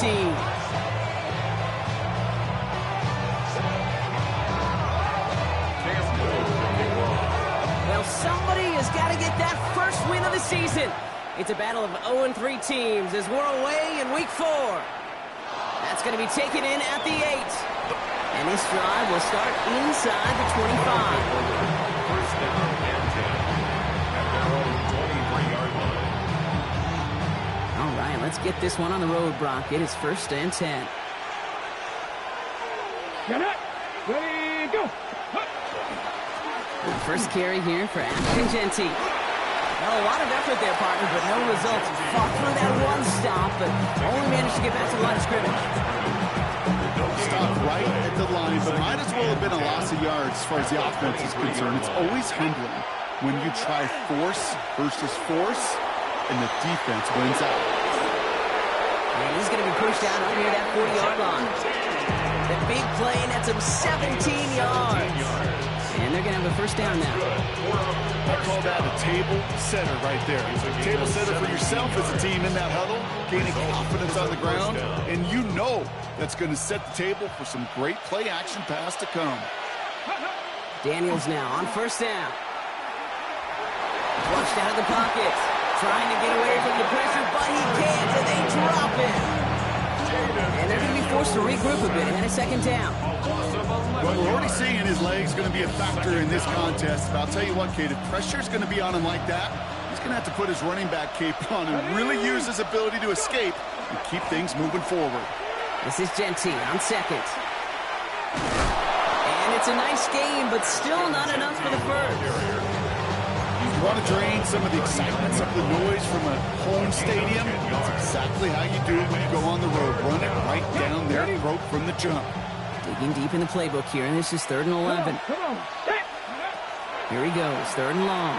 team. Well, somebody has got to get that first win of the season. It's a battle of 0-3 teams as we're away in week 4. That's going to be taken in at the 8. And this drive will start inside the 25. First down and 10 at their own 23-yard line. All right, let's get this one on the road, Brock. It is first and 10. Get it. Ready, go. The first carry here for Genti. Well, a lot of effort there, partner, but no results. Fought through that one stop, but only managed to get back to the line of scrimmage. Stopped right at the line, but might as well have been a loss of yards as far as the offense is concerned. It's always humbling when you try force versus force, and the defense wins out. And he's going to be pushed out up near that 40-yard line. The big play nets him 17 yards. And they're going to have a first down now. I call that a table setter right there. Table setter for yourself as a team in that huddle, gaining confidence on the ground, and you know that's going to set the table for some great play-action pass to come. Daniels now on first down. Flushed out of the pocket. Trying to get away from the pressure, but he can't, and they drop it. And they're going to be forced to regroup a bit ahead of second down. Well, we're already seeing his legs going to be a factor in this contest. But I'll tell you what, Kate, if pressure's going to be on him like that, he's going to have to put his running back cape on and really use his ability to escape and keep things moving forward. This is Genti on second. And it's a nice game, but still not enough for the first. You want to drain some of the excitement, some of the noise from a home stadium? That's exactly how you do it when you go on the road. Run it right down their throat from the jump. Digging deep in the playbook here, and this is 3rd and 11. Here he goes, 3rd and long.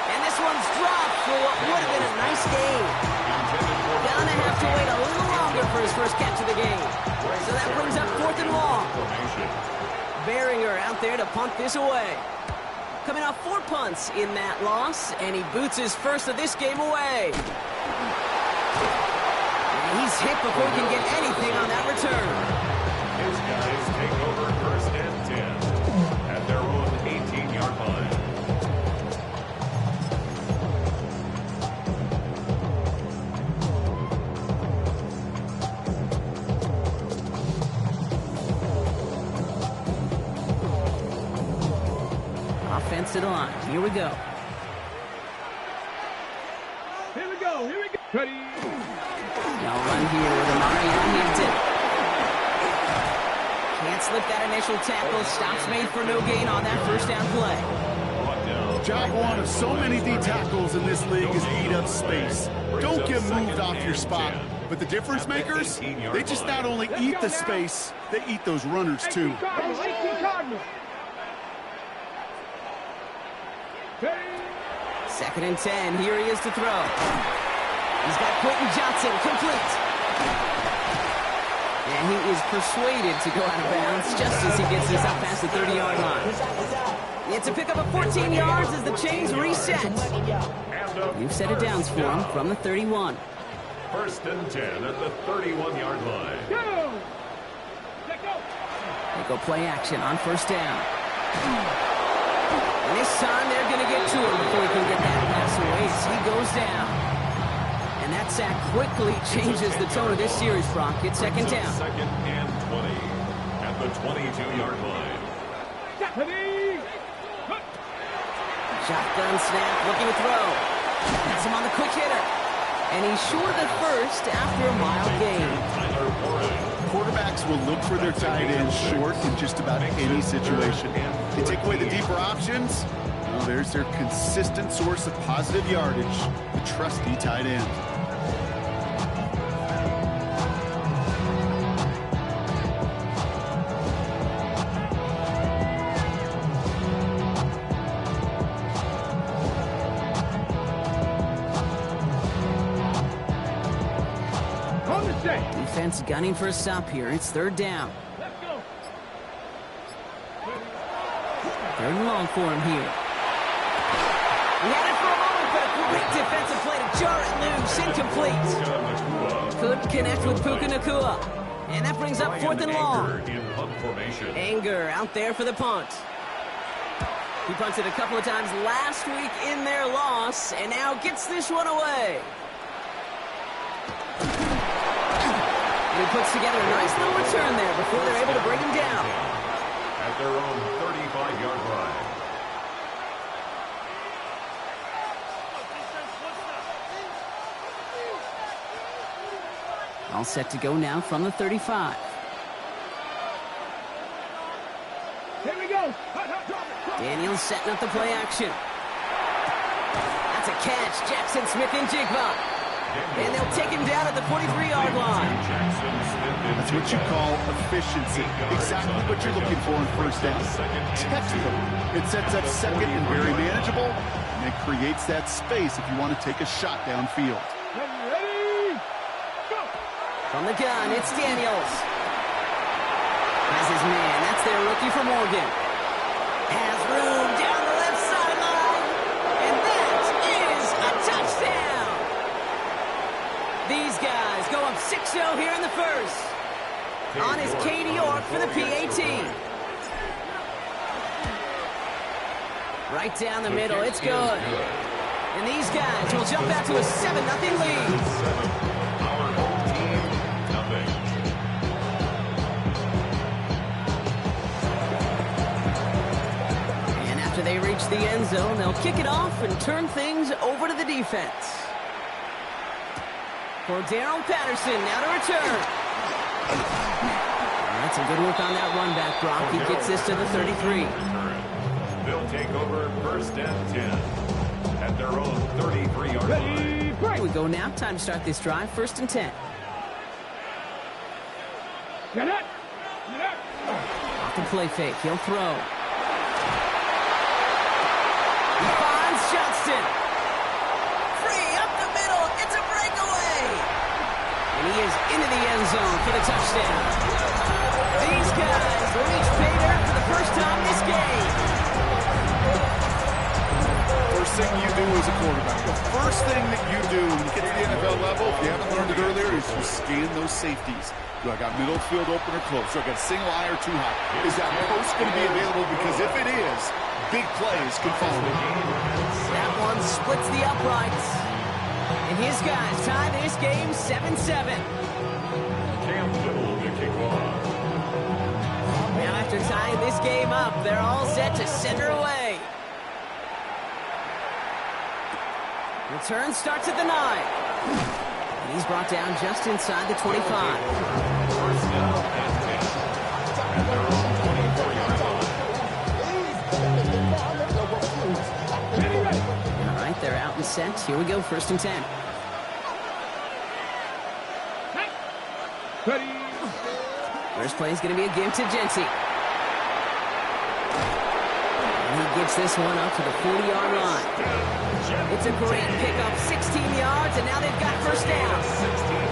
And this one's dropped for what would have been a nice game. Gonna have to wait a little longer for his first catch of the game. So that brings up 4th and long. Beringer out there to punt this away. Coming off 4 punts in that loss, and he boots his first of this game away. He's hit before he can get anything on that return. His guys take over first and 10 at their own 18-yard line. Offense to the line. Here we go. Here we go. Ready. Now run here with Amari Hampton. Can't slip that initial tackle. Stops made for no gain on that first down play. Job one of so many D tackles in this league is eat up space. Don't get moved off your spot. But the difference makers, they just not only eat the space, they eat those runners too. Second and 10. Here he is to throw. He's got Quentin Johnson complete. And he is persuaded to go out of bounds just as he gets this up past the 30-yard line. It's a pickup of 14 yards as the chains reset. You've set it downs for him from the 31. First and 10 at the 31-yard line. They go play action on first down. And this time they're going to get to him before he can get that pass away as he goes down. And that sack quickly changes the tone of this series, Brock. It's second down. Second and 20 at the 22-yard line. Shotgun snap, looking to throw. That's him on the quick hitter. And he's short of the first after a mild gain. Quarterbacks will look for their tight ends short in just about any situation. They take away the deeper options. Well, there's their consistent source of positive yardage, the trusty tight end. Defense gunning for a stop here. It's third down. Third and long for him here. He had it for a moment, but Great defensive play to jar it loose. Incomplete. Couldn't connect with Puka Nacua. And that brings up 4th and long. Anger out there for the punt. He punted a couple of times last week in their loss, and now gets this one away. And he puts together a nice little return there before they're able to bring him down. At their own 35-yard line. All set to go now from the 35. Here we go. Daniels setting up the play action. That's a catch. Jackson Smith-Njigba. And they'll take him down at the 43-yard line. That's what you call efficiency. Exactly what you're looking for in first down. Textbook. It sets up second and very manageable, and it creates that space if you want to take a shot downfield. Ready, go. From the gun, it's Daniels. Has his man. That's their rookie from Oregon. Has room down the left sideline. And that is a touchdown. These guys go up 6-0 here in the first. On is Katie York for the PAT. Right down the middle. It's good. And these guys will jump out to a 7-0 lead. They reach the end zone. They'll kick it off and turn things over to the defense. For Darrell Patterson, now to return. That's some good work on that run back, Brock. He gets this to the 33. They'll take over 1st and 10 at their own 33-yard line. Here we go now. Time to start this drive. 1st and 10. Get it. Off the play fake. He'll throw. He finds Johnston. Free up the middle. It's a breakaway. And he is into the end zone for the touchdown. These guys will each pay dirt for the first time this game. First thing you do as a quarterback, the first thing that you do when you get to the NFL level, if you haven't learned it earlier, is you scan those safeties. Do I got middle field open or close? Do I got a single eye or too high? Is that post going to be available? Because if it is, big plays can follow. That one splits the uprights. And his guys tie this game 7-7. Cam Little to kick off. Now after tying this game up, they're all set to send her away. Return starts at the 9. And he's brought down just inside the 25. 1st down and 10 at their own 24-yard line. All right, they're out and set. Here we go, 1st and 10. Ready. First play is going to be a give to Jency. And he gets this one up to the 40-yard line. It's a great pickup, 16 yards, and now they've got 1st down.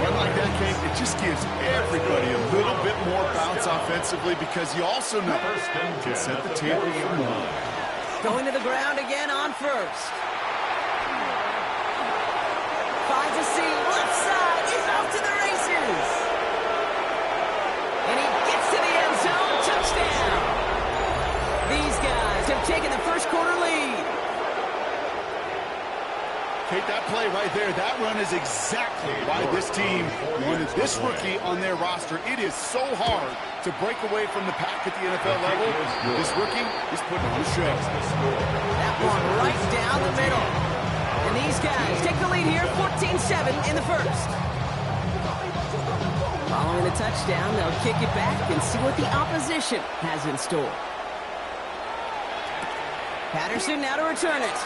Run like that, Kate, it just gives everybody a little bit more bounce offensively because you also know you can set the table for more. Going to the ground again on 1st. Finds a seam, left side, he's off to the races. And he gets to the end zone, touchdown. These guys have taken the first quarter lead. Kate, that play right there, that run is exactly why this team wanted this rookie on their roster. It is so hard to break away from the pack at the NFL level. This rookie is putting on a show. That one right down the middle. And these guys take the lead here, 14-7 in the first. Following the touchdown, they'll kick it back and see what the opposition has in store. Patterson now to return it.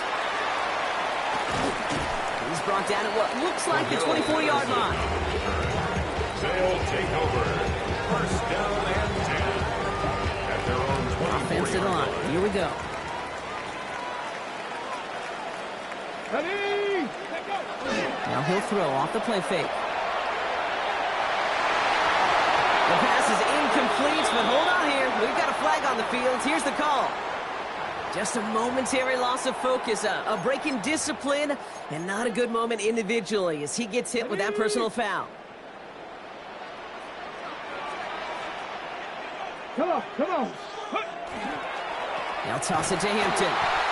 He's brought down at what looks like the 24-yard line. They'll take over 1st down and 10 at their own 24-yard Offensive line. Here we go. Ready. Now he'll throw off the play fake. The pass is incomplete, but hold on here. We've got a flag on the field. Here's the call. Just a momentary loss of focus, a break in discipline, and not a good moment individually as he gets hit with that personal foul. Come on, come on. They'll toss it to Hampton.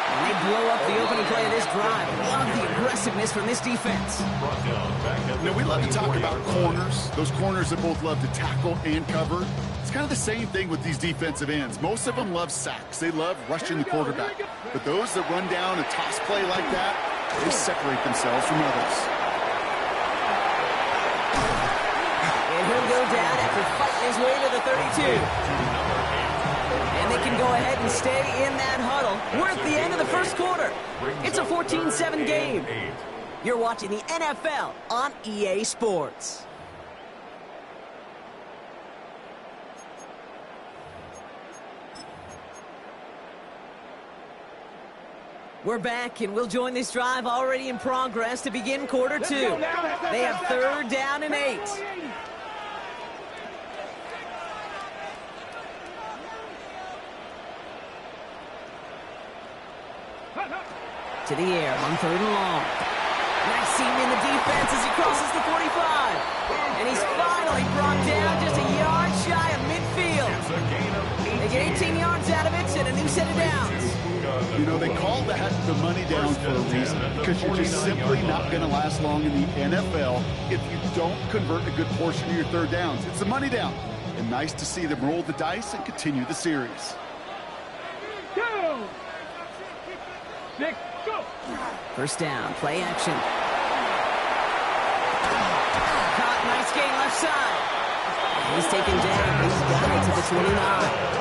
And they blow up the opening play of this drive. Love the aggressiveness from this defense. You know, we love to talk about corners, those corners that both love to tackle and cover. It's kind of the same thing with these defensive ends. Most of them love sacks. They love rushing the quarterback. But those that run down a toss play like that, they separate themselves from others. And he'll go down after fighting his way to the 32. And they can go ahead and stay in that huddle. We're at the end of the first quarter. It's a 14-7 game. You're watching the NFL on EA Sports. We're back, and we'll join this drive already in progress to begin quarter two. They have 3rd down and 8. To the air on 3rd and long. Nice seam in the defense as he crosses the 45. And he's finally brought down just a yard shy of midfield. They get 18 yards out of it and a new set of downs. You know, they call that the money down for a reason, because you're just simply not going to last long in the NFL if you don't convert a good portion of your 3rd downs. It's the money down. And nice to see them roll the dice and continue the series. Go! 6, go! First down, play action. Caught, nice gain left side. He's taken down. He's got it to the 29.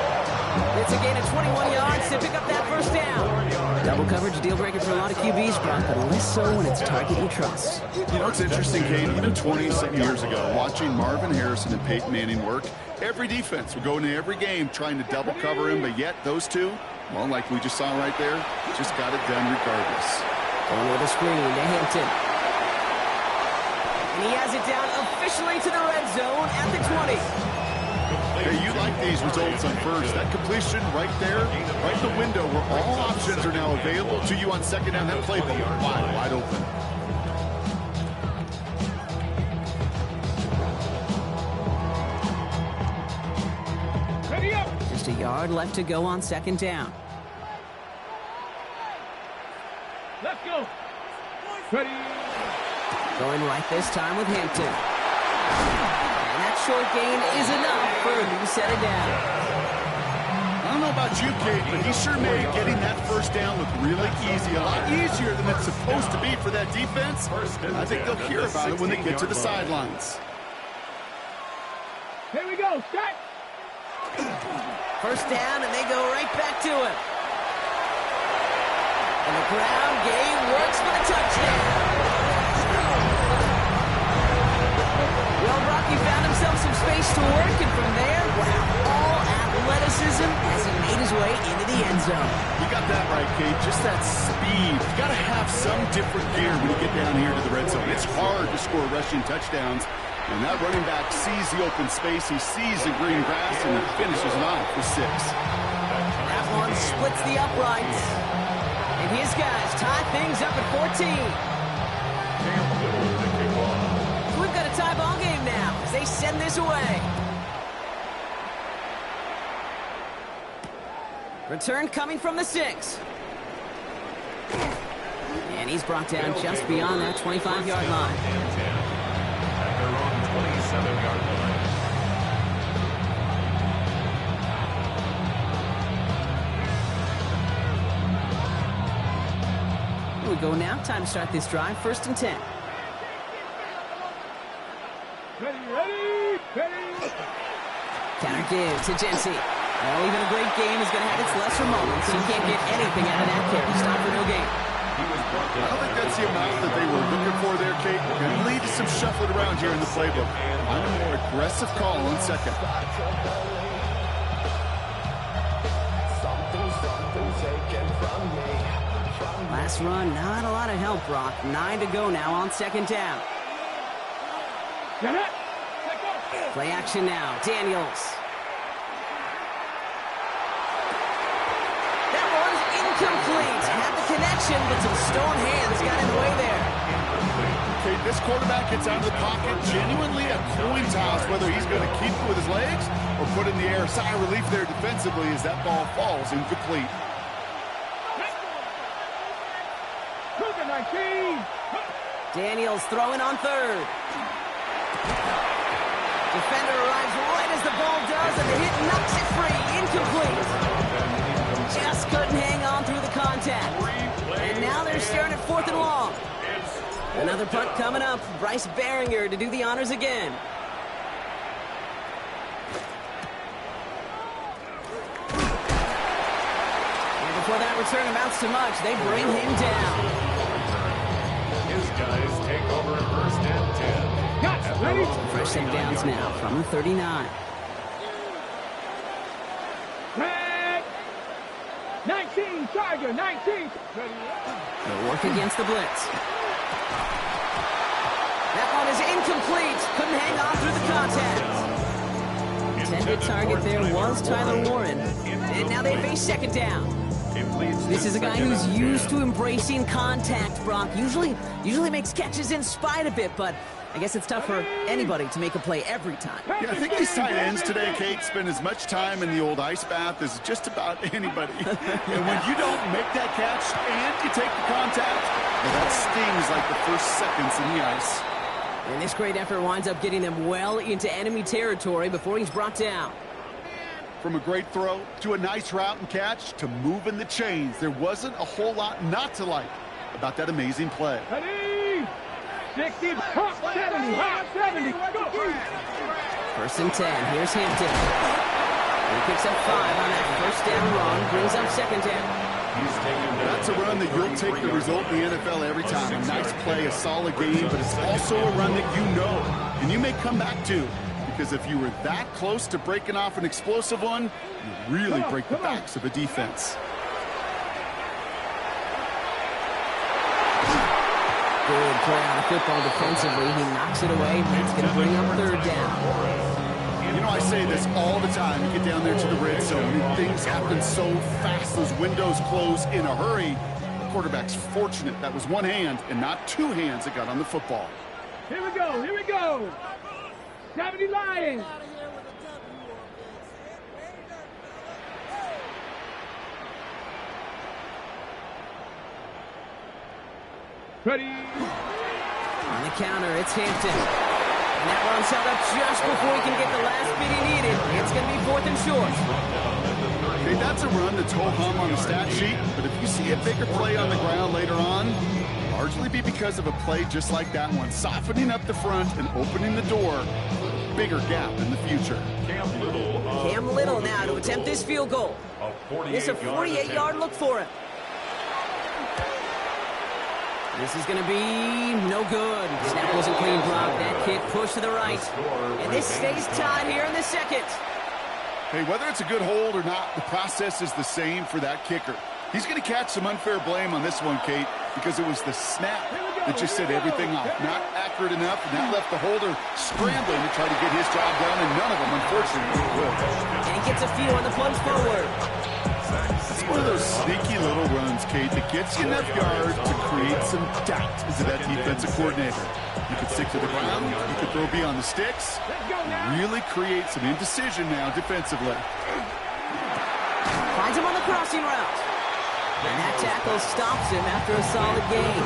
It's a gain of 21 yards to pick up that first down. Double coverage, deal breaker for a lot of QBs, Brock, but less so when it's target you trust. You know, it's interesting, Kate, even 20-something years ago, watching Marvin Harrison and Peyton Manning work, every defense would go into every game trying to double cover him, but yet those two, well, like we just saw right there, just got it done regardless. Over the screen to Hampton. And he has it down officially to the red zone at the 20. Hey, you like these results on first. That completion right there, right in the window where all options are now available to you on 2nd down. That playbook wide open. Ready up! Just a yard left to go on 2nd down. Let's go! Ready! Going right this time with Hampton. And that short gain is enough for a new set of downs. I don't know about you, Kate, but he sure made getting that first down look really easy. A lot easier than it's supposed to be for that defense. I think they'll hear about it when they get to the sidelines. Here we go, start! First down, and they go right back to it. And the ground game works for the touchdown. Well, Rocky found himself some space to work, and from there, wow, all athleticism as he made his way into the end zone. You got that right, Kate. Just that speed. You got to have some different gear when you get down here to the red zone. It's hard to score rushing touchdowns. And that running back sees the open space, he sees the green grass, and he finishes it off for 6. That one splits the uprights. And his guys tie things up at 14. We've got a tie ball game now as they send this away. Return coming from the 6. And he's brought down just beyond that 25-yard line. 27-yard line. Here we go now. Time to start this drive. 1st and 10. Ready, ready, ready! Counter give to Jency. Well, even a great game is going to have its lesser moments. You can't get anything out of that carry. Stop for no gain. I don't think that's the amount that they were looking for there, Kate. Going to lead to some shuffling around here in the playbook. I'm a more aggressive call on 2nd. Last run, not a lot of help, Brock. 9 to go now on 2nd down. Get it! Play action now. Daniels. That one's incomplete. Had the connection, but some stone hands got in the way there. Okay, this quarterback gets out of the pocket, genuinely a coin toss, whether he's going to keep it with his legs or put it in the air. Sigh of relief there defensively as that ball falls incomplete. 19. Daniels throwing on third. Defender arrives right as the ball does, and the hit knocks it free. Incomplete. Just couldn't hang on through the contact. And now they're staring at 4th and long. Another punt coming up. Bryce Behringer to do the honors again. And before that return amounts to much, they bring him down. His guys take over 1st and 10. Got ready. Fresh set downs now from the 39. Red. 19, Charger, 19. They'll work against the blitz. That one is incomplete. Couldn't hang on through the contact. Intended target there was Tyler Warren. And now they face second down. This is a guy who's used to embracing contact, Brock. Usually makes catches in spite of it, but I guess it's tough for anybody to make a play every time. Yeah, I think these tight ends today, Kate, spend as much time in the old ice bath as just about anybody. And when you don't make that catch and you take the contact, well, that stings like the first seconds in the ice. And this great effort winds up getting them well into enemy territory before he's brought down. From a great throw to a nice route and catch to moving the chains, there wasn't a whole lot not to like about that amazing play. Ready. 60, hop, 70, hop, 70. Go. 1st and 10. Here's Hampton. He picks up 5 on that first down run. Brings up second down. That's a run that you'll take the result in the NFL every time. A nice play, a solid game, but it's also a run that you know and you may come back to. Because if you were that close to breaking off an explosive one, you really break the backs of a defense. Good play on the football defensively. He knocks it away. That's going to bring up 3rd down. You know, I say this all the time. You get down there to the red zone, and things happen so fast. Those windows close in a hurry. The quarterback's fortunate that was one hand and not 2 hands that got on the football. Here we go. 70 Lions. Ready. On the counter, it's Hampton. And that one's held up just before he can get the last bit he needed. It's going to be 4th and short. Okay, that's a run that's ho-hum on the stat sheet, but if you see a bigger play on the ground later on, largely be because of a play just like that one, softening up the front and opening the door. Bigger gap in the future. Cam Little now to attempt this field goal. It's a 48-yard look for him. This is going to be no good. Snap wasn't clean, Brock. That kick pushed to the right. And this stays tied here in the second. Hey, whether it's a good hold or not, the process is the same for that kicker. He's going to catch some unfair blame on this one, Kate, because it was the snap that just set everything off. Not accurate enough, and that left the holder scrambling to try to get his job done, and none of them, unfortunately, would. And he gets a few on the plunge forward. It's one of those sneaky little runs, Kate, that gets you enough yards to create some doubt as a that defensive coordinator. You could stick to the ground, you could throw beyond the sticks, and really create some indecision now defensively. Finds him on the crossing route. And that tackle stops him after a solid gain.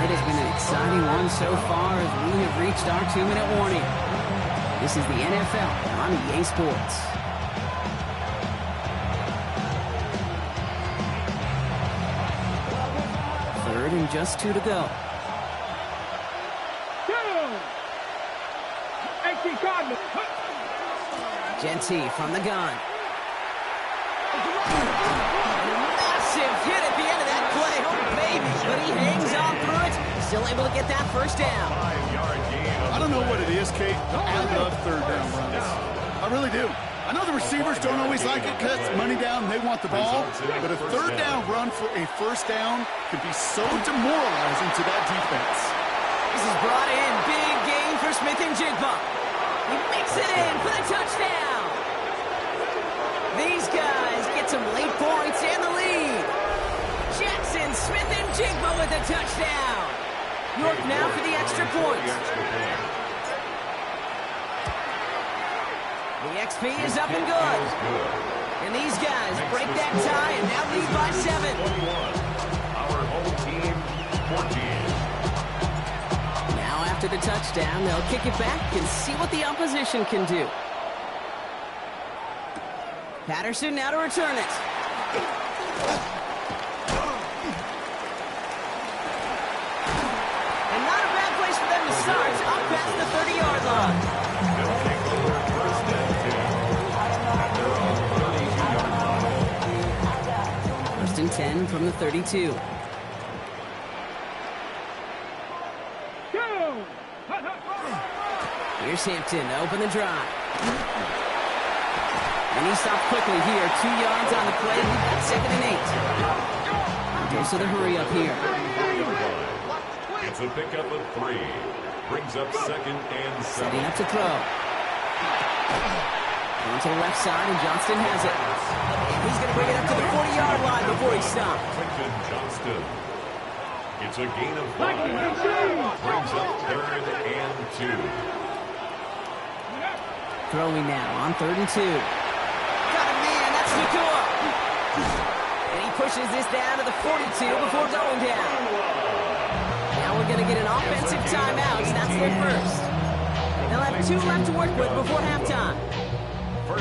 It has been an exciting one so far as we have reached our 2-minute warning. This is the NFL on EA Sports. Third and just 2 to go. Genty from the gun. Massive hit at the end of that play. Oh, baby. But he hangs on through it. Still able to get that first down. I don't know what it is, Kate. I love 3rd down runs. I really do. I know the receivers don't always like it because it's money down and they want the ball. But a 3rd down run for a first down can be so demoralizing to that defense. This is brought in. Big gain for Smith and Jigba. He makes it in for the touchdown. These guys get some late points and the lead. Jackson Smith and Jigba with a touchdown. York now for the extra point. The XP is up and good. And these guys break that tie and now lead by 7. Our home team, 14. Now after the touchdown, they'll kick it back and see what the opposition can do. Patterson now to return it. And not a bad place for them to start, up past the 30-yard line. They'll take over first and 10 at their own 32-yard line. First and 10 from the 32. Here's Hampton to open the drive. And he stopped quickly here. 2 yards on the play. We've got 2nd and 8. Goes to the hurry up here. It's a pickup of 3. Brings up 2nd and 7. Setting up to throw. Going to the left side, and Johnston has it. And he's going to bring it up to the 40-yard line before he stops. Quinton Johnston. It's a gain of 5. Brings up 3rd and 2. Throwing now on 3rd and 2. Got a man, that's Nakua. And he pushes this down to the 42 before going down. Now we're going to get an offensive timeout, and that's their first. They'll have 2 left to work with before halftime.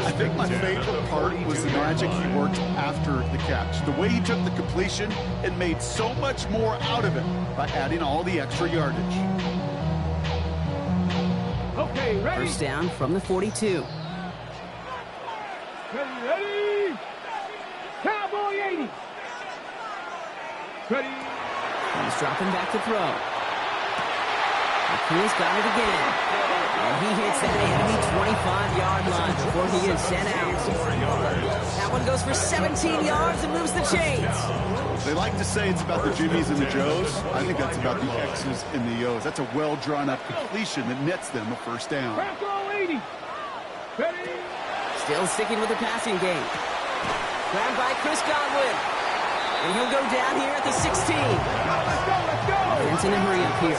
I think my favorite part was the magic he worked after the catch. The way he took the completion and made so much more out of it by adding all the extra yardage. Okay, ready? First down from the 42. Ready? Cowboy 80. Ready? He's dropping back to throw. Nakua's got it again. And he hits that enemy 25-yard line before he is sent out. That one goes for 17 yards and moves the chains. They like to say it's about the Jimmies and the Joes. I think that's about the X's and the O's. That's a well-drawn-up completion that nets them a first down. Cowboy 80. Ready? Still sticking with the passing game. Grabbed by Chris Godwin. And he'll go down here at the 16. Let's go. It's in a hurry up here.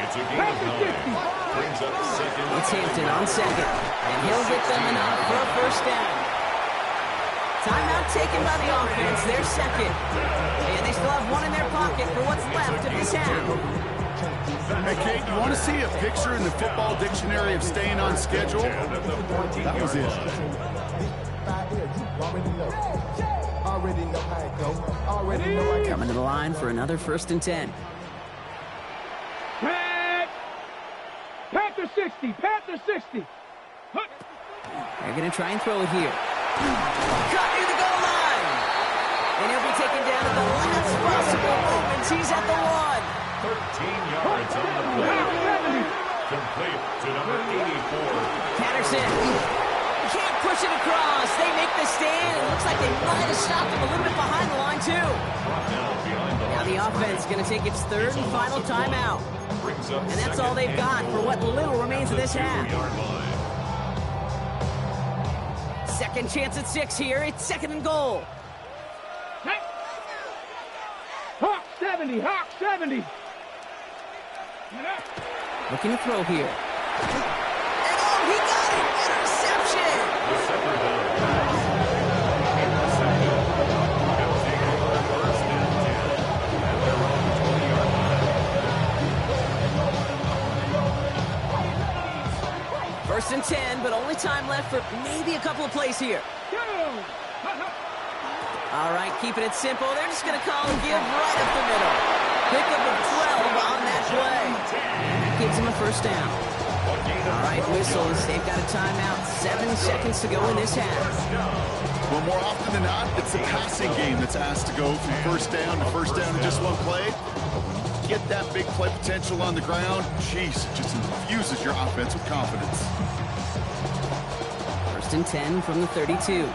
It's a gain of 9. Brings up 2nd. It's Hampton on 2nd. And he'll get them enough for a first down. Timeout taken by the offense. They're 2nd. And they still have 1 in their pocket for what's left of this half. Hey, Kate, you want to see a picture in the football dictionary of staying on schedule? That was it. Coming to the line for another 1st and 10. Panther 60. Panther 60. They're going to try and throw it here. Caught near the goal line. And he'll be taken down at the last possible moment. He's at the 1. 13 yards on the play. Complete to number 84. Patterson can't push it across. They make the stand. It looks like they might have stopped him a little bit behind the line, too. Now the offense is going to take its 3rd and final timeout. And that's all they've got for what little remains of this half. 2nd chance at 6 here. It's 2nd and goal. Hawk 70. Hawk 70. Looking to throw here. And oh, he got it! Interception! First and 10, but only time left for maybe a couple of plays here. All right, keeping it simple. They're just going to call and give right up the middle. Pickup of 12 on that play. That gives him a first down. All right, whistles. They've got a timeout. 7 seconds to go in this half. Well, more often than not, it's the passing game that's asked to go from first down to first down in just one play. But when you get that big play potential on the ground, jeez, it just infuses your offense with confidence. First and 10 from the 32.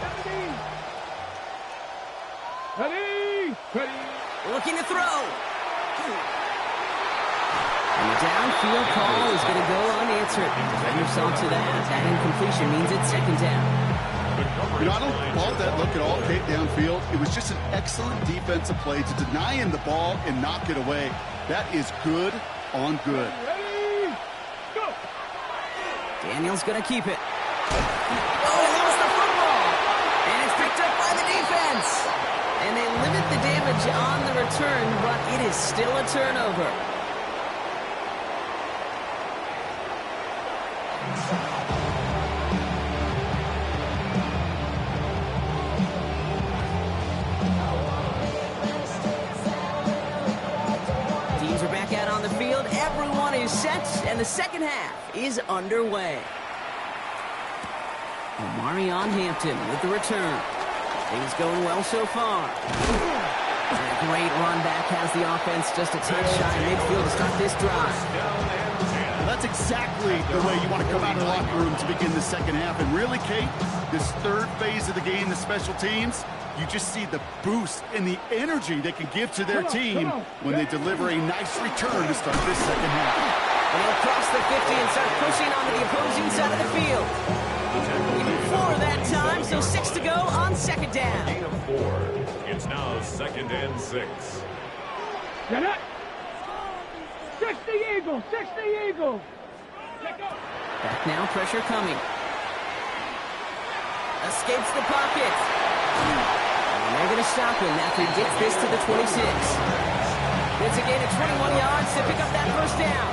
Ready? Looking to throw. And the downfield call is going to go unanswered. Defend yourself to that. That incompletion means it's 2nd down. You know, I don't fault that look at all, Kate, downfield. It was just an excellent defensive play to deny him the ball and knock it away. That is good on good. Ready, go! Daniels going to keep it. Oh, he lost the football. And it's picked up by the defense. And they limit the damage on the return, but it is still a turnover. Teams are back out on the field. Everyone is set, and the second half is underway. Omarion Hampton with the return. Things going well so far. And a great run back has the offense just a touch shy of midfield to start this drive. Well, that's exactly the way you want to come out of the locker room to begin the second half. And really, Kate, this third phase of the game, the special teams, you just see the boost and the energy they can give to their team when they deliver a nice return to start this second half. And he'll cross the 50 and start pushing onto the opposing side of the field. Even 4 that time, so 6 to go on second down. Gain of 4. It's now 2nd and 6. Get it! 60 Eagles! 60 Eagles! Back now, pressure coming. Escapes the pocket. And they're going to stop him after he gets this to the 26. It's a gain of 21 yards to pick up that first down.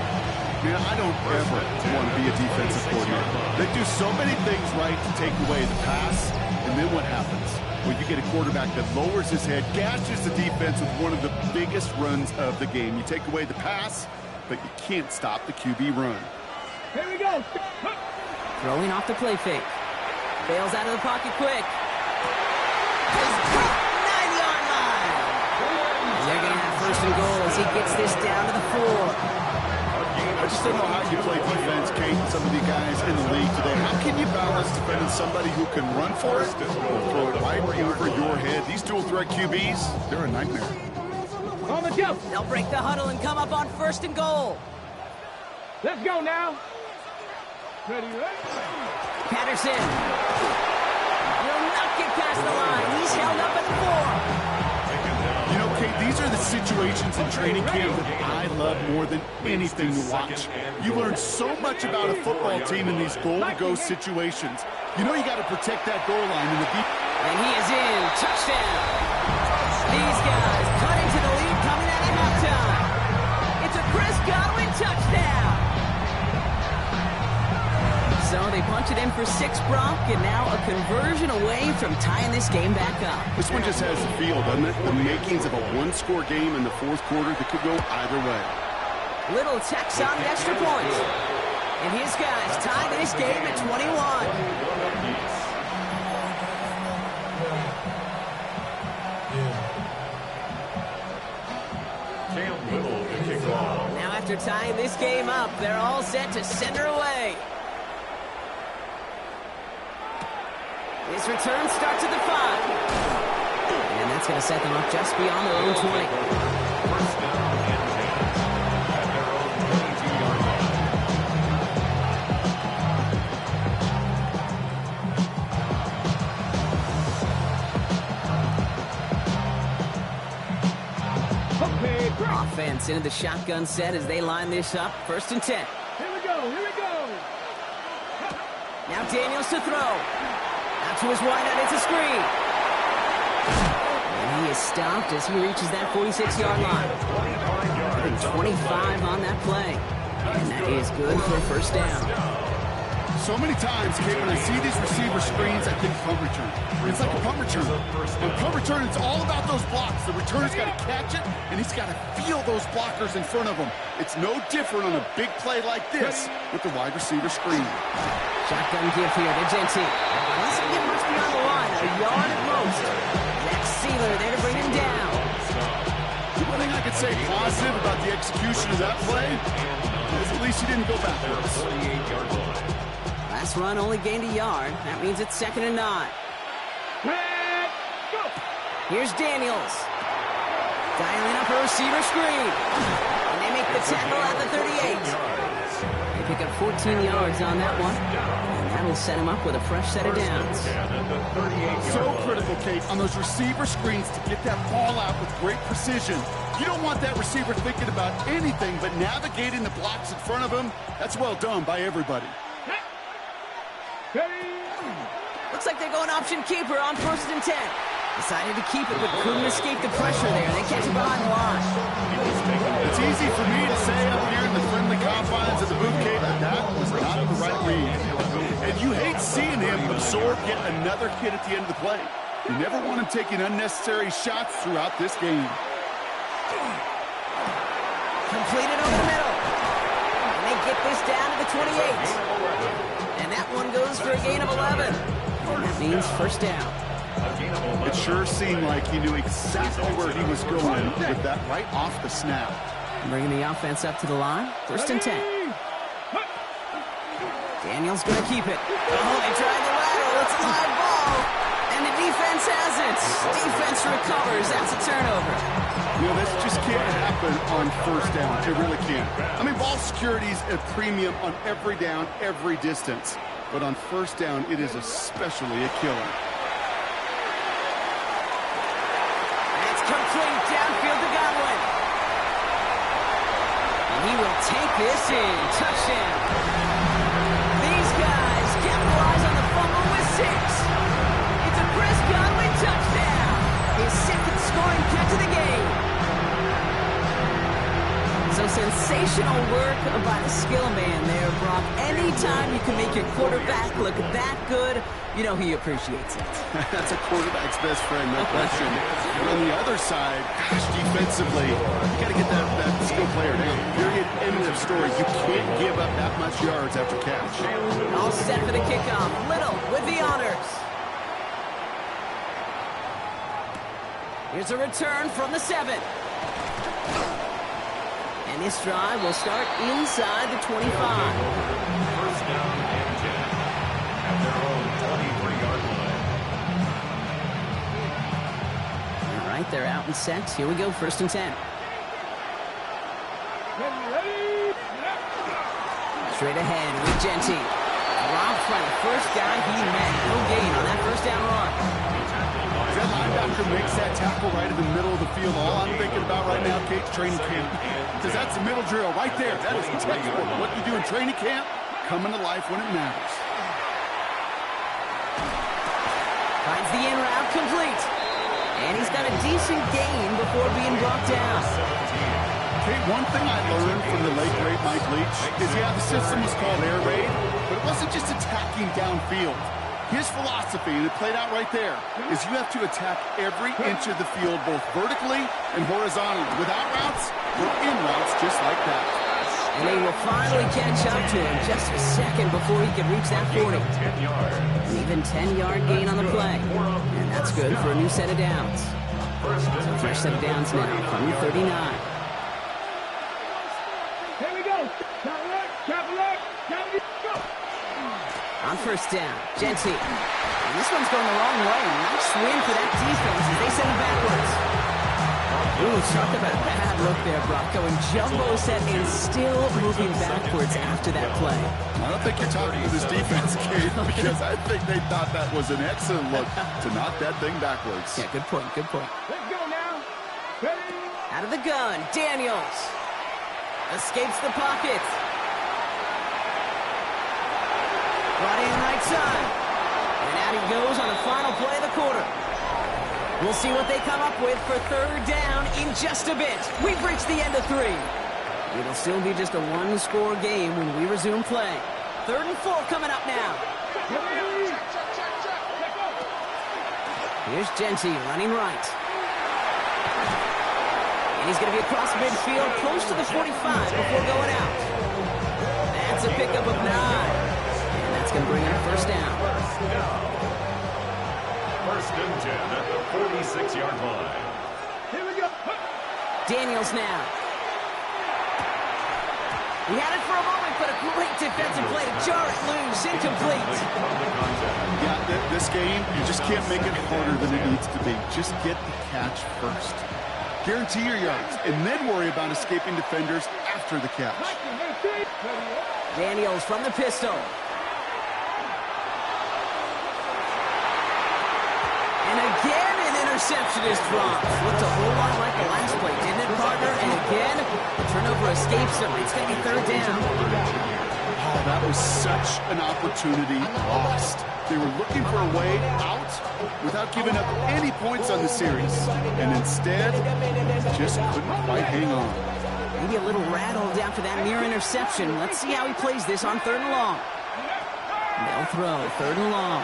Man, I don't ever want to be a defensive coordinator. They do so many things right to take away the pass, and then what happens? Well, you get a quarterback that lowers his head, gashes the defense with one of the biggest runs of the game. You take away the pass, but you can't stop the QB run. Here we go! Throwing off the play fake. Bails out of the pocket quick. Is caught, 9-yard line. And they're going to have first and goal as he gets this down to the 4. I just don't know how you play defense, Kate, and some of the guys in the league today. How can you balance defending somebody who can run for it or throw it right over your head? These dual threat QBs, they're a nightmare. On the jump! They'll break the huddle and come up on first and goal. Let's go now! Ready, ready? Patterson will not get past the line. He's held up at the 4. You know, Kate, these are the situations in training camp that I love more than anything to watch. You learn so much about a football team in these goal-to-go situations. You know you got to protect that goal line in the deep. And he is in. Touchdown. These guys cut into the lead coming out of halftime. It's a Chris Godwin touchdown. So they punch it in for 6, Brock, and now a conversion away from tying this game back up. This one just has the feel, doesn't it? The makings of a one-score game in the fourth quarter that could go either way. Little Tex on the extra point. And his guys tie this game at 21. Now after tying this game up, they're all set to send her away. This return starts at the 5. And that's going to set them up just beyond their own 20. First down and 10 at their own 22-yard line. Offense into the shotgun set as they line this up. 1st and 10. Here we go, here we go! Now Daniels to throw. Out to his wideout, it's a screen. And he is stopped as he reaches that 46-yard line. I think 25 on that play. And that is good for a first down. So many times, Kate, when I see these receiver screens, I think punt return. It's like a punt return. On punt return, it's all about those blocks. The returner's got to catch it, and he's got to feel those blockers in front of him. It's no different on a big play like this with the wide receiver screen. Shotgun give here to Genty. Doesn't get much beyond the line, a yard at most. That's Sealer there to bring him down. The one thing I could say positive about the execution of that play is at least he didn't go backwards. 48-yard line. Last run only gained a yard. That means it's 2nd and 9. Red, go! Here's Daniels. Dialing up a receiver screen. And they make the tackle at the 38. They pick up 14 yards on that one. And that'll set him up with a fresh set of downs. So critical, Kate, on those receiver screens to get that ball out with great precision. You don't want that receiver thinking about anything but navigating the blocks in front of him. That's well done by everybody. Looks like they're going option keeper on 1st and 10. Decided to keep it, but couldn't escape the pressure there. They catch it behind the line. It's easy for me to say up here in the friendly confines of the boot, Kate, but that was not the right read. And you hate seeing him absorb yet another hit at the end of the play. You never want him taking unnecessary shots throughout this game. Completed over the middle. And they get this down to the 28. And that one goes for a gain of 11. And that means first down. It sure seemed like he knew exactly where he was going with that right off the snap. Bringing the offense up to the line. 1st and 10. Daniels going to keep it. Oh, they tried the lateral. It's a live ball. And the defense has it. Defense recovers. That's a turnover. You know, this just can't happen on 1st down. It really can't. I mean, ball security's a premium on every down, every distance. But on 1st down, it is especially a killer. Complete downfield to Godwin. And he will take this in. Touchdown. These guys capitalize on the fumble with 6. It's a Chris Godwin touchdown. His 2nd scoring catch of the game. So sensational work by the skill man there, Brock. Anytime you can make your quarterback look that good, you know he appreciates it. That's a quarterback's best friend, no question. But on the other side, gosh, defensively, you got to get that skill player down. Period. End of story. You can't give up that much yards after catch. All set for the kickoff. Little with the honors. Here's a return from the 7. And this drive will start inside the 25. First down and 10 at their own 23-yard line. All right, they're out and set. Here we go, 1st and 10. Straight ahead with Genty. Dropped by the first guy he met. No gain on that 1st down run. That linebacker makes that tackle right in the middle of the field. All I'm thinking about right now, Kate, training camp. Because that's the middle drill right there. That is textbook. What you do in training camp, coming to life when it matters. Finds the in route complete. And he's got a decent gain before being brought down. Kate, one thing I learned from the late, great Mike Leach is, yeah, the system was called air raid, but it wasn't just attacking downfield. His philosophy, and it played out right there, is you have to attack every inch of the field, both vertically and horizontally, without routes or in routes, just like that. And they will finally catch up to him just a second before he can reach that 40. Even 10-yard gain on the play. And that's good for a new set of downs. So fresh set of downs now from the 39. Here we go. Capital up. Go. On 1st down, Genty. And this one's going the wrong way. Nice win for that defense as they send it backwards. Ooh, talk about a bad look there, Brock. Going jumbo set and still moving backwards after that play. I don't think you're talking to this defense, Kate, because I think they thought that was an excellent look to knock that thing backwards. Yeah, good point, good point. Let's go now. Ready? Out of the gun, Daniels. Escapes the pocket. Brought in right side. And out he goes on the final play of the quarter. We'll see what they come up with for 3rd down in just a bit. We've reached the end of 3. It'll still be just a 1-score game when we resume play. 3rd and 4 coming up now. Here's Genty running right. And he's going to be across midfield, close to the 45 before going out. That's a pickup of 9. And that's going to bring up 1st down. 1st and 10 at the 46-yard line. Here we go. Daniels now. He had it for a moment, but a great defensive play to jar it loose. Incomplete. Yeah, this game, you just can't make it harder than it needs to be. Just get the catch first. Guarantee your yards, and then worry about escaping defenders after the catch. Daniels from the pistol. And again, an interception is dropped. Looked a whole lot like the last play, didn't it, partner? And again, the turnover escapes him. It's going to be third down. Oh, that was such an opportunity lost. They were looking for a way out without giving up any points on the series. And instead, just couldn't quite hang on. Maybe a little rattled after that near interception. Let's see how he plays this on third and long. They'll throw, third and long.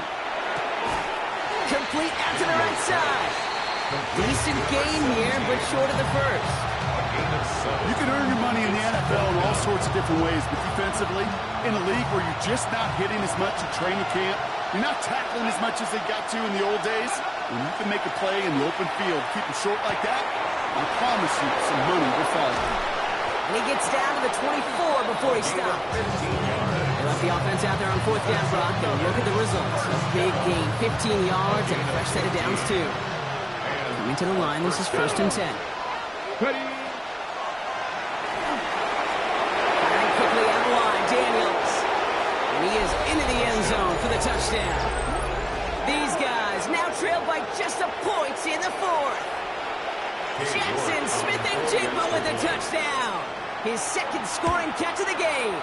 Complete out to the right side. Decent gain here, but short of the first. You can earn your money in the NFL in all sorts of different ways, but defensively, in a league where you're just not hitting as much at training camp, you're not tackling as much as they got to in the old days, when you can make a play in the open field, keep them short like that, I promise you some money will follow. And he gets down to the 24 before he stops. They left the offense out there on fourth down, Brock, and look at the results. A big gain, 15 yards, and a fresh set of downs, too. Coming to the line, this is first and 10. Ready. Firing quickly out of the line, Daniels. And he is into the end zone for the touchdown. These guys now trailed by just a point in the fourth. Jackson Smith-Njigba with the touchdown. His second scoring catch of the game.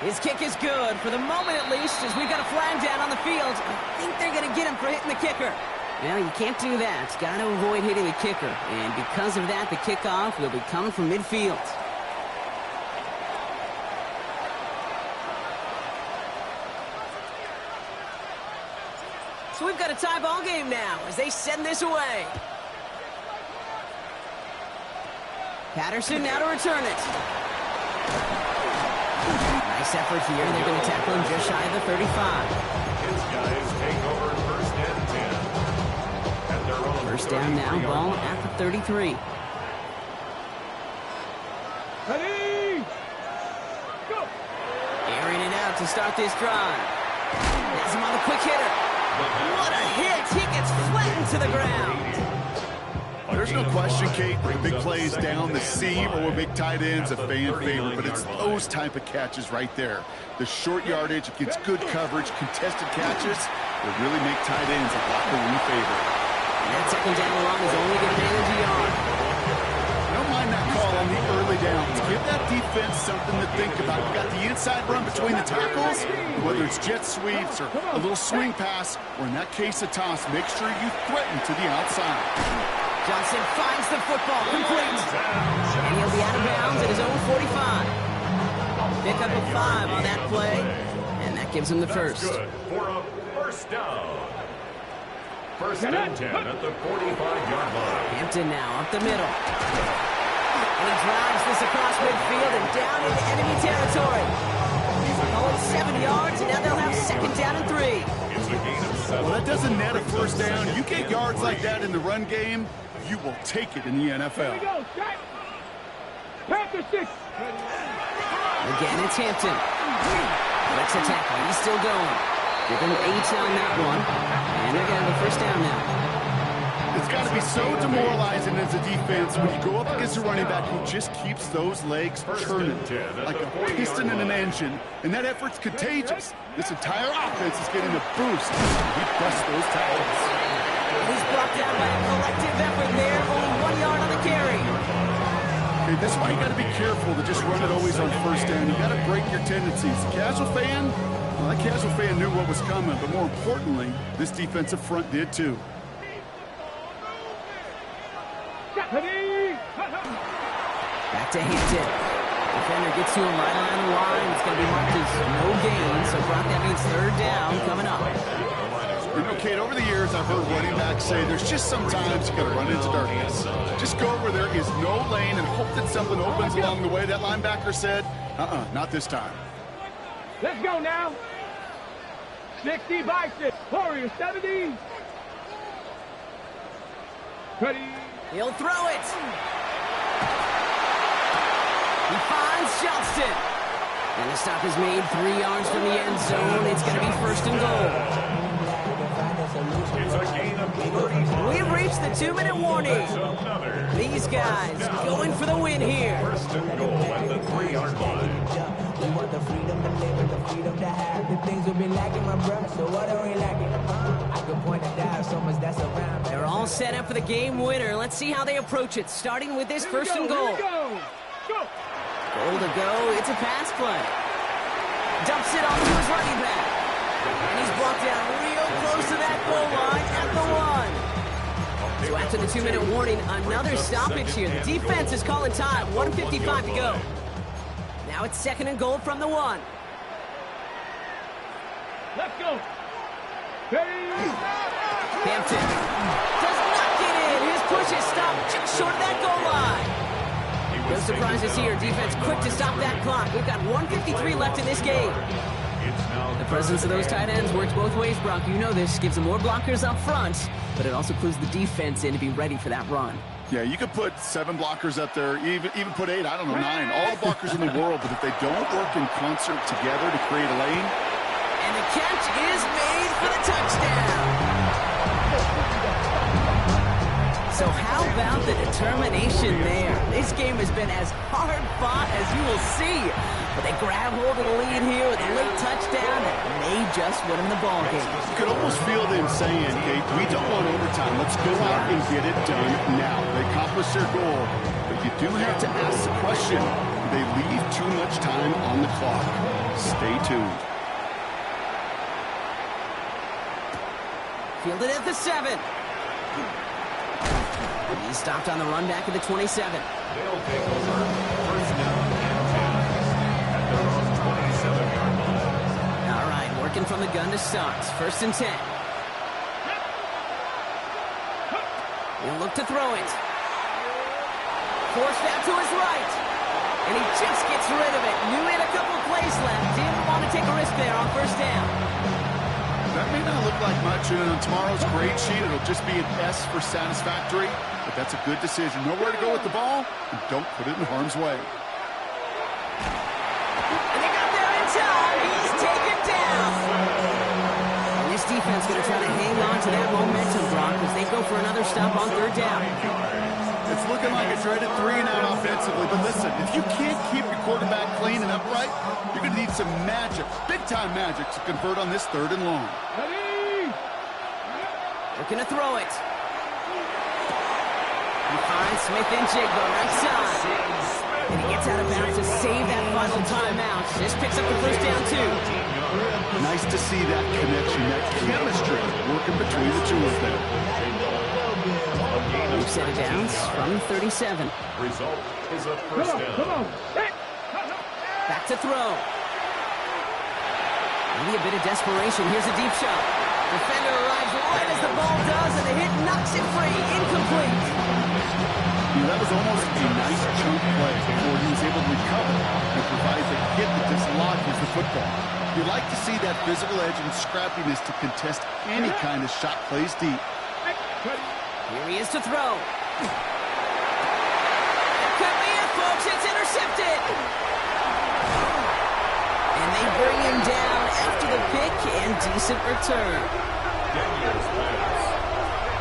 His kick is good, for the moment at least, as we've got a flag down on the field. I think they're going to get him for hitting the kicker. Well, you can't do that. Got to avoid hitting the kicker. And because of that, the kickoff will be coming from midfield. So we've got a tie ball game now as they send this away. Patterson now to return it. Nice effort here. They're going to tackle him just shy of the 35. His guys take over first and 10. At their own First down now, ball at the 33. Ready. Go. Airing it out to start this drive. Has him on the quick hitter. What a hit! He gets flattened to the ground. There's no question, Kate, big plays down the seam or big tight ends a fan favorite, but it's those type of catches right there. The short yardage against good coverage, contested catches will really make tight ends a locker room favorite. And that second down long is only going to manage a yard. I don't mind that call on the early downs. Give that defense something to think about. You got the inside run between the tackles, whether it's jet sweeps or a little swing pass, or in that case a toss, make sure you threaten to the outside. Johnson finds the football, complete. And he'll be out of bounds at his own 45. Pick up a 5 on that play, and that gives him the first. Good for a first down. First and 10 at the 45-yard line. Hampton now up the middle. And he drives this across midfield and down into enemy territory. Going 7 yards, and now they'll have second down and 3. It's a gain of 7. Well, that doesn't net a first down. You get yards like that in the run game, you will take it in the NFL. Go. Strike. Panther 6. Again, it's Hampton. Let's attack. He's still going. Give him 8 on that one. And they're going to have a first down now. It's got to be so demoralizing as a defense when you go up against a running back who just keeps those legs churning like a piston in an engine. And that effort's contagious. This entire offense is getting a boost. He busts those tackles. He's brought down by a collective effort there. Only 1 yard on the carry. Okay, this is why you got to be careful to just run it always on first down. You got to break your tendencies. The casual fan, well, that casual fan knew what was coming, but more importantly, this defensive front did too. Back to Hampton. Defender gets to him right on the line. It's going to be marked as no gain. So, Brock, that means third down coming up. You know, Kate, over the years, I've heard running backs say there's just sometimes you got to run into darkness. Just go where there is no lane and hope that something opens along the way. That linebacker said, not this time. Let's go now. 60 by 6. Warrior 70. Ready. He'll throw it. He finds Johnston. And the stop is made 3 yards from the end zone. It's going to be first and goal. It's a gain of 35. We've reached the 2-minute warning. That's another. These guys going for the win here. First and goal at the 3-yard line. We want the freedom to live and the freedom to have. The things we've been lacking, my brother, so what are we lacking? I could point it out, so much that's around. They're all set up for the game winner. Let's see how they approach it, starting with this first and goal. Go. Goal to go. It's a pass play. Dumps it off to his running back. And he's blocked down real close to that goal line at the 1. So after the 2-minute warning, another stoppage here. The defense is calling time. 1:55 to go. Now it's second and goal from the 1. Let's go. Ready? Hampton does not get in. His push is stopped just short of that goal line. No surprises here. Defense quick to stop that clock. We've got 1:53 left in this game. The presence of those tight ends works both ways, Brock. You know this. Gives them more blockers up front, but it also clues the defense in to be ready for that run. Yeah, you could put 7 blockers up there, even put 8, I don't know, 9. All the blockers in the world, but if they don't work in concert together to create a lane. And the catch is made for the touchdown. So how about the determination there? This game has been as hard fought as you will see. But they grab hold of the lead here with a late touchdown that may just win them the ball game. You could almost feel them saying, Kate, we don't want overtime. Let's go out and get it done now. They accomplished their goal, but you do have to ask the question, do they leave too much time on the clock? Stay tuned. Fielded at the 7. He's stopped on the run back at the 27. They'll take over. First down and 10 at their own 27-yard line. All right, working from the gun to start. First and 10. He'll look to throw it. Forced out to his right. And he just gets rid of it. Knew he had a couple plays left. Didn't want to take a risk there on first down. That may not look like much, and on tomorrow's grade sheet, it'll just be an S for satisfactory, but that's a good decision. Know where to go with the ball, and don't put it in harm's way. And they got there in time. He's taken down. And this defense going to try to hang on to that momentum, Brock, as they go for another stop on third down. It's looking like a dreaded 3-and-out offensively, but listen, if you can't keep your quarterback clean and upright, you're going to need some magic, big-time magic, to convert on this 3rd and long. Ready? Looking to throw it. He finds Smith and Jigba right side. And he gets out of bounds to save that final timeout. Just picks up the first down, too. Nice to see that connection, that chemistry working between the two of them. We've set it down from 37. Result is a Come first on, down. come on. Hey. Back to throw. Maybe a bit of desperation. Here's a deep shot. Defender arrives right as the ball does, and the hit knocks it free. Incomplete. That was almost a nice chunk play before he was able to recover and provide the hit that dislodges the football. You like to see that physical edge and scrappiness to contest any kind of shot plays deep. Here he is to throw. That could be it, folks. It's intercepted. And they bring him down after the pick and decent return. Daniels pass.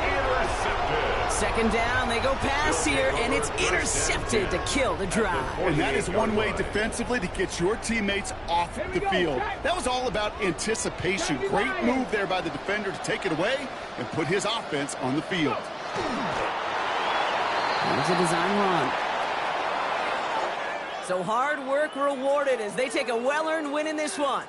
Intercepted. Second down, they go pass here, and it's intercepted to kill the drive. And that is one way defensively to get your teammates off the field. That was all about anticipation. Great move there by the defender to take it away and put his offense on the field. Here's a design run. So hard work rewarded as they take a well-earned win in this one.